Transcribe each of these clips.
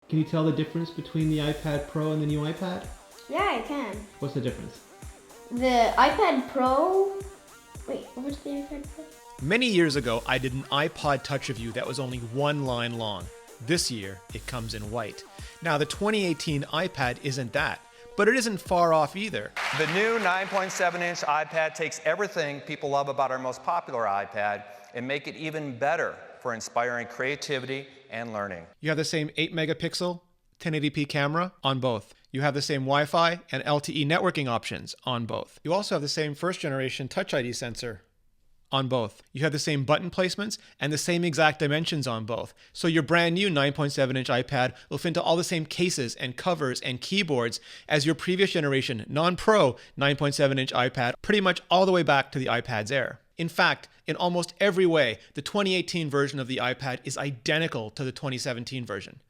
Can you tell the difference between the iPad Pro and the new iPad? Yeah, I can. What's the difference? The iPad Pro... Wait, what's the iPad Pro? Many years ago, I did an iPod Touch review that was only 1 line long. This year, it comes in white. Now, the 2018 iPad isn't that, but it isn't far off either. The new 9.7-inch iPad takes everything people love about our most popular iPad and make it even better for inspiring creativity and learning. You have the same 8 megapixel 1080p camera on both. You have the same Wi-Fi and LTE networking options on both. You also have the same first generation Touch ID sensor on both. You have the same button placements and the same exact dimensions on both. So your brand new 9.7-inch iPad will fit into all the same cases and covers and keyboards as your previous generation non-Pro 9.7-inch iPad, pretty much all the way back to the iPad's Air. In fact, in almost every way, the 2018 version of the iPad is identical to the 2017 version,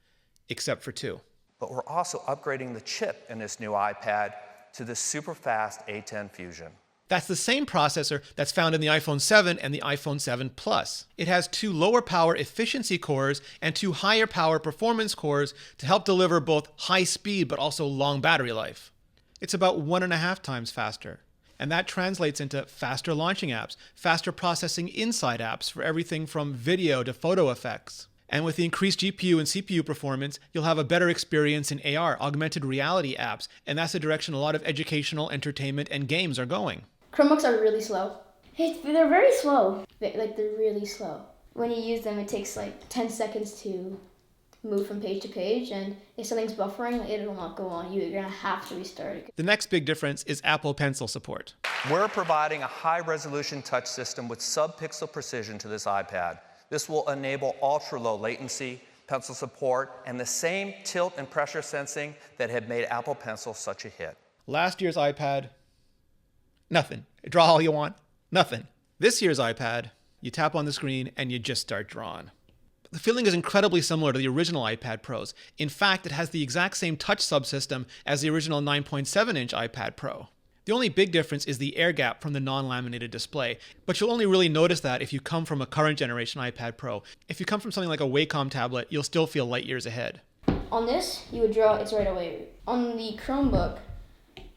except for two. But we're also upgrading the chip in this new iPad to the super fast A10 Fusion. That's the same processor that's found in the iPhone 7 and the iPhone 7 Plus. It has 2 lower power efficiency cores and 2 higher power performance cores to help deliver both high speed but also long battery life. It's about 1.5 times faster. And that translates into faster launching apps, faster processing inside apps for everything from video to photo effects. And with the increased GPU and CPU performance, you'll have a better experience in AR, augmented reality apps, and that's the direction a lot of educational, entertainment, and games are going. Chromebooks are really slow. They're very slow. They're really slow. When you use them, it takes like 10 seconds to move from page to page, and if something's buffering, it will not go on. You're gonna have to restart it. The next big difference is Apple Pencil support. We're providing a high-resolution touch system with sub-pixel precision to this iPad. This will enable ultra-low latency, pencil support, and the same tilt and pressure sensing that had made Apple Pencil such a hit. Last year's iPad, nothing. Draw all you want, nothing. This year's iPad, you tap on the screen and you just start drawing. The feeling is incredibly similar to the original iPad Pros. In fact, it has the exact same touch subsystem as the original 9.7-inch iPad Pro. The only big difference is the air gap from the non-laminated display, but you'll only really notice that if you come from a current generation iPad Pro. If you come from something like a Wacom tablet, you'll still feel light years ahead. On this, you would draw, it's right away. On the Chromebook,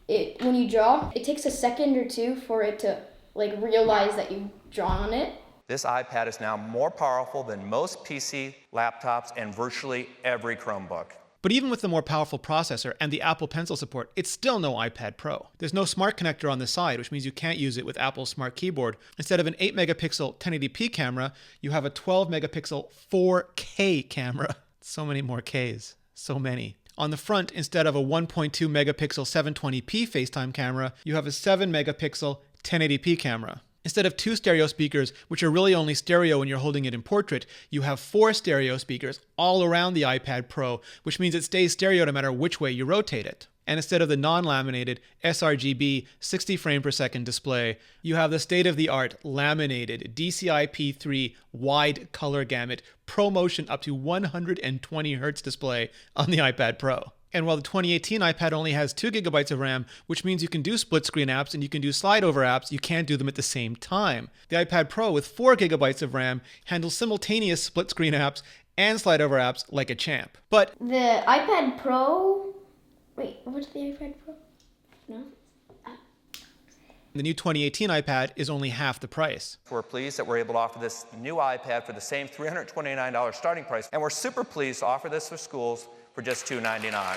when you draw, it takes a second or two for it to realize that you've drawn on it. This iPad is now more powerful than most PC, laptops, and virtually every Chromebook. But even with the more powerful processor and the Apple Pencil support, it's still no iPad Pro. There's no smart connector on the side, which means you can't use it with Apple's Smart Keyboard. Instead of an 8 megapixel 1080p camera, you have a 12 megapixel 4K camera. So many more Ks. So many. On the front, instead of a 1.2 megapixel 720p FaceTime camera, you have a 7 megapixel 1080p camera. Instead of 2 stereo speakers, which are really only stereo when you're holding it in portrait, you have 4 stereo speakers all around the iPad Pro, which means it stays stereo no matter which way you rotate it. And instead of the non-laminated sRGB 60 frame per second display, you have the state-of-the-art laminated DCI-P3 wide color gamut ProMotion up to 120 Hz display on the iPad Pro. And while the 2018 iPad only has 2 gigabytes of RAM, which means you can do split-screen apps and you can do slide-over apps, you can't do them at the same time. The iPad Pro with 4 gigabytes of RAM handles simultaneous split-screen apps and slide-over apps like a champ. But the iPad Pro... Wait, what's the iPad Pro? No? the new 2018 iPad is only half the price. We're pleased that we're able to offer this new iPad for the same $329 starting price, and we're super pleased to offer this for schools for just $299.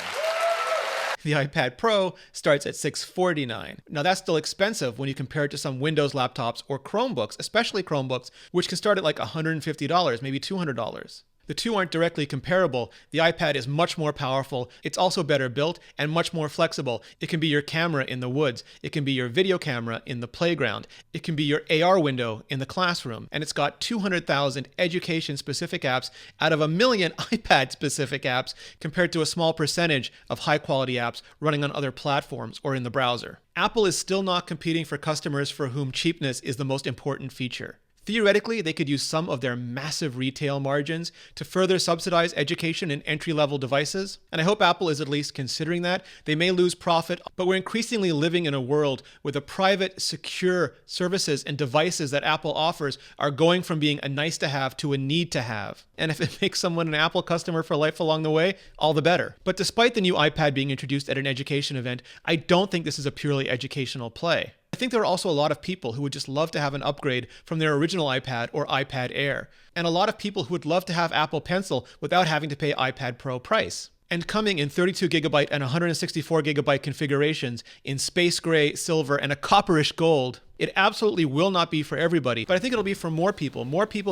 The iPad Pro starts at $649. Now that's still expensive when you compare it to some Windows laptops or Chromebooks, especially Chromebooks, which can start at like $150, maybe $200. The two aren't directly comparable. The iPad is much more powerful. It's also better built and much more flexible. It can be your camera in the woods. It can be your video camera in the playground. It can be your AR window in the classroom. And it's got 200,000 education-specific apps out of 1 million iPad-specific apps compared to a small percentage of high-quality apps running on other platforms or in the browser. Apple is still not competing for customers for whom cheapness is the most important feature. Theoretically, they could use some of their massive retail margins to further subsidize education in entry-level devices. And I hope Apple is at least considering that. They may lose profit, but we're increasingly living in a world where the private, secure services and devices that Apple offers are going from being a nice to have to a need to have. And if it makes someone an Apple customer for life along the way, all the better. But despite the new iPad being introduced at an education event, I don't think this is a purely educational play. I think there are also a lot of people who would just love to have an upgrade from their original iPad or iPad Air, and a lot of people who would love to have Apple Pencil without having to pay iPad Pro price. And coming in 32GB and 164GB configurations in space gray, silver, and a copperish gold, it absolutely will not be for everybody, but I think it'll be for more people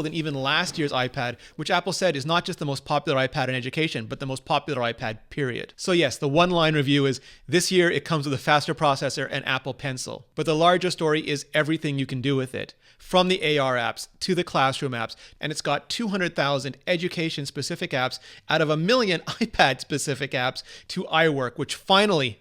than even last year's iPad, which Apple said is not just the most popular iPad in education, but the most popular iPad, period. So yes, the one-line review is, this year it comes with a faster processor and Apple Pencil. But the larger story is everything you can do with it, from the AR apps to the classroom apps, and it's got 200,000 education-specific apps out of 1 million iPad-specific apps to iWork, which finally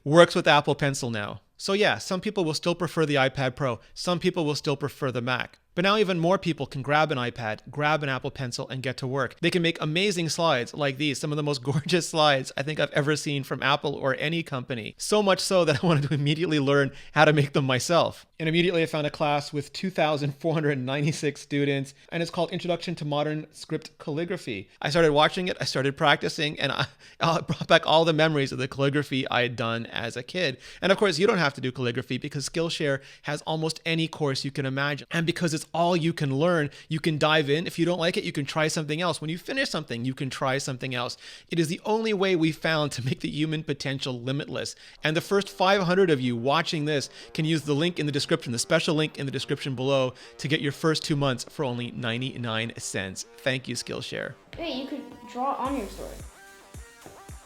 works with Apple Pencil now. So yeah, some people will still prefer the iPad Pro. Some people will still prefer the Mac. But now even more people can grab an iPad, grab an Apple Pencil, and get to work. They can make amazing slides like these, some of the most gorgeous slides I think I've ever seen from Apple or any company. So much so that I wanted to immediately learn how to make them myself. And immediately I found a class with 2,496 students, and it's called Introduction to Modern Script Calligraphy. I started watching it, I started practicing, and I brought back all the memories of the calligraphy I had done as a kid. And of course, you don't have to do calligraphy because Skillshare has almost any course you can imagine. And because it's all you can learn, you can dive in. If you don't like it, you can try something else. When you finish something, you can try something else. It is the only way we found to make the human potential limitless. And the first 500 of you watching this can use the link in the description, the special link in the description below, to get your first 2 months for only 99 cents. Thank you, Skillshare. Wait, you could draw on your sword.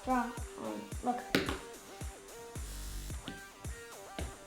Draw on. Look.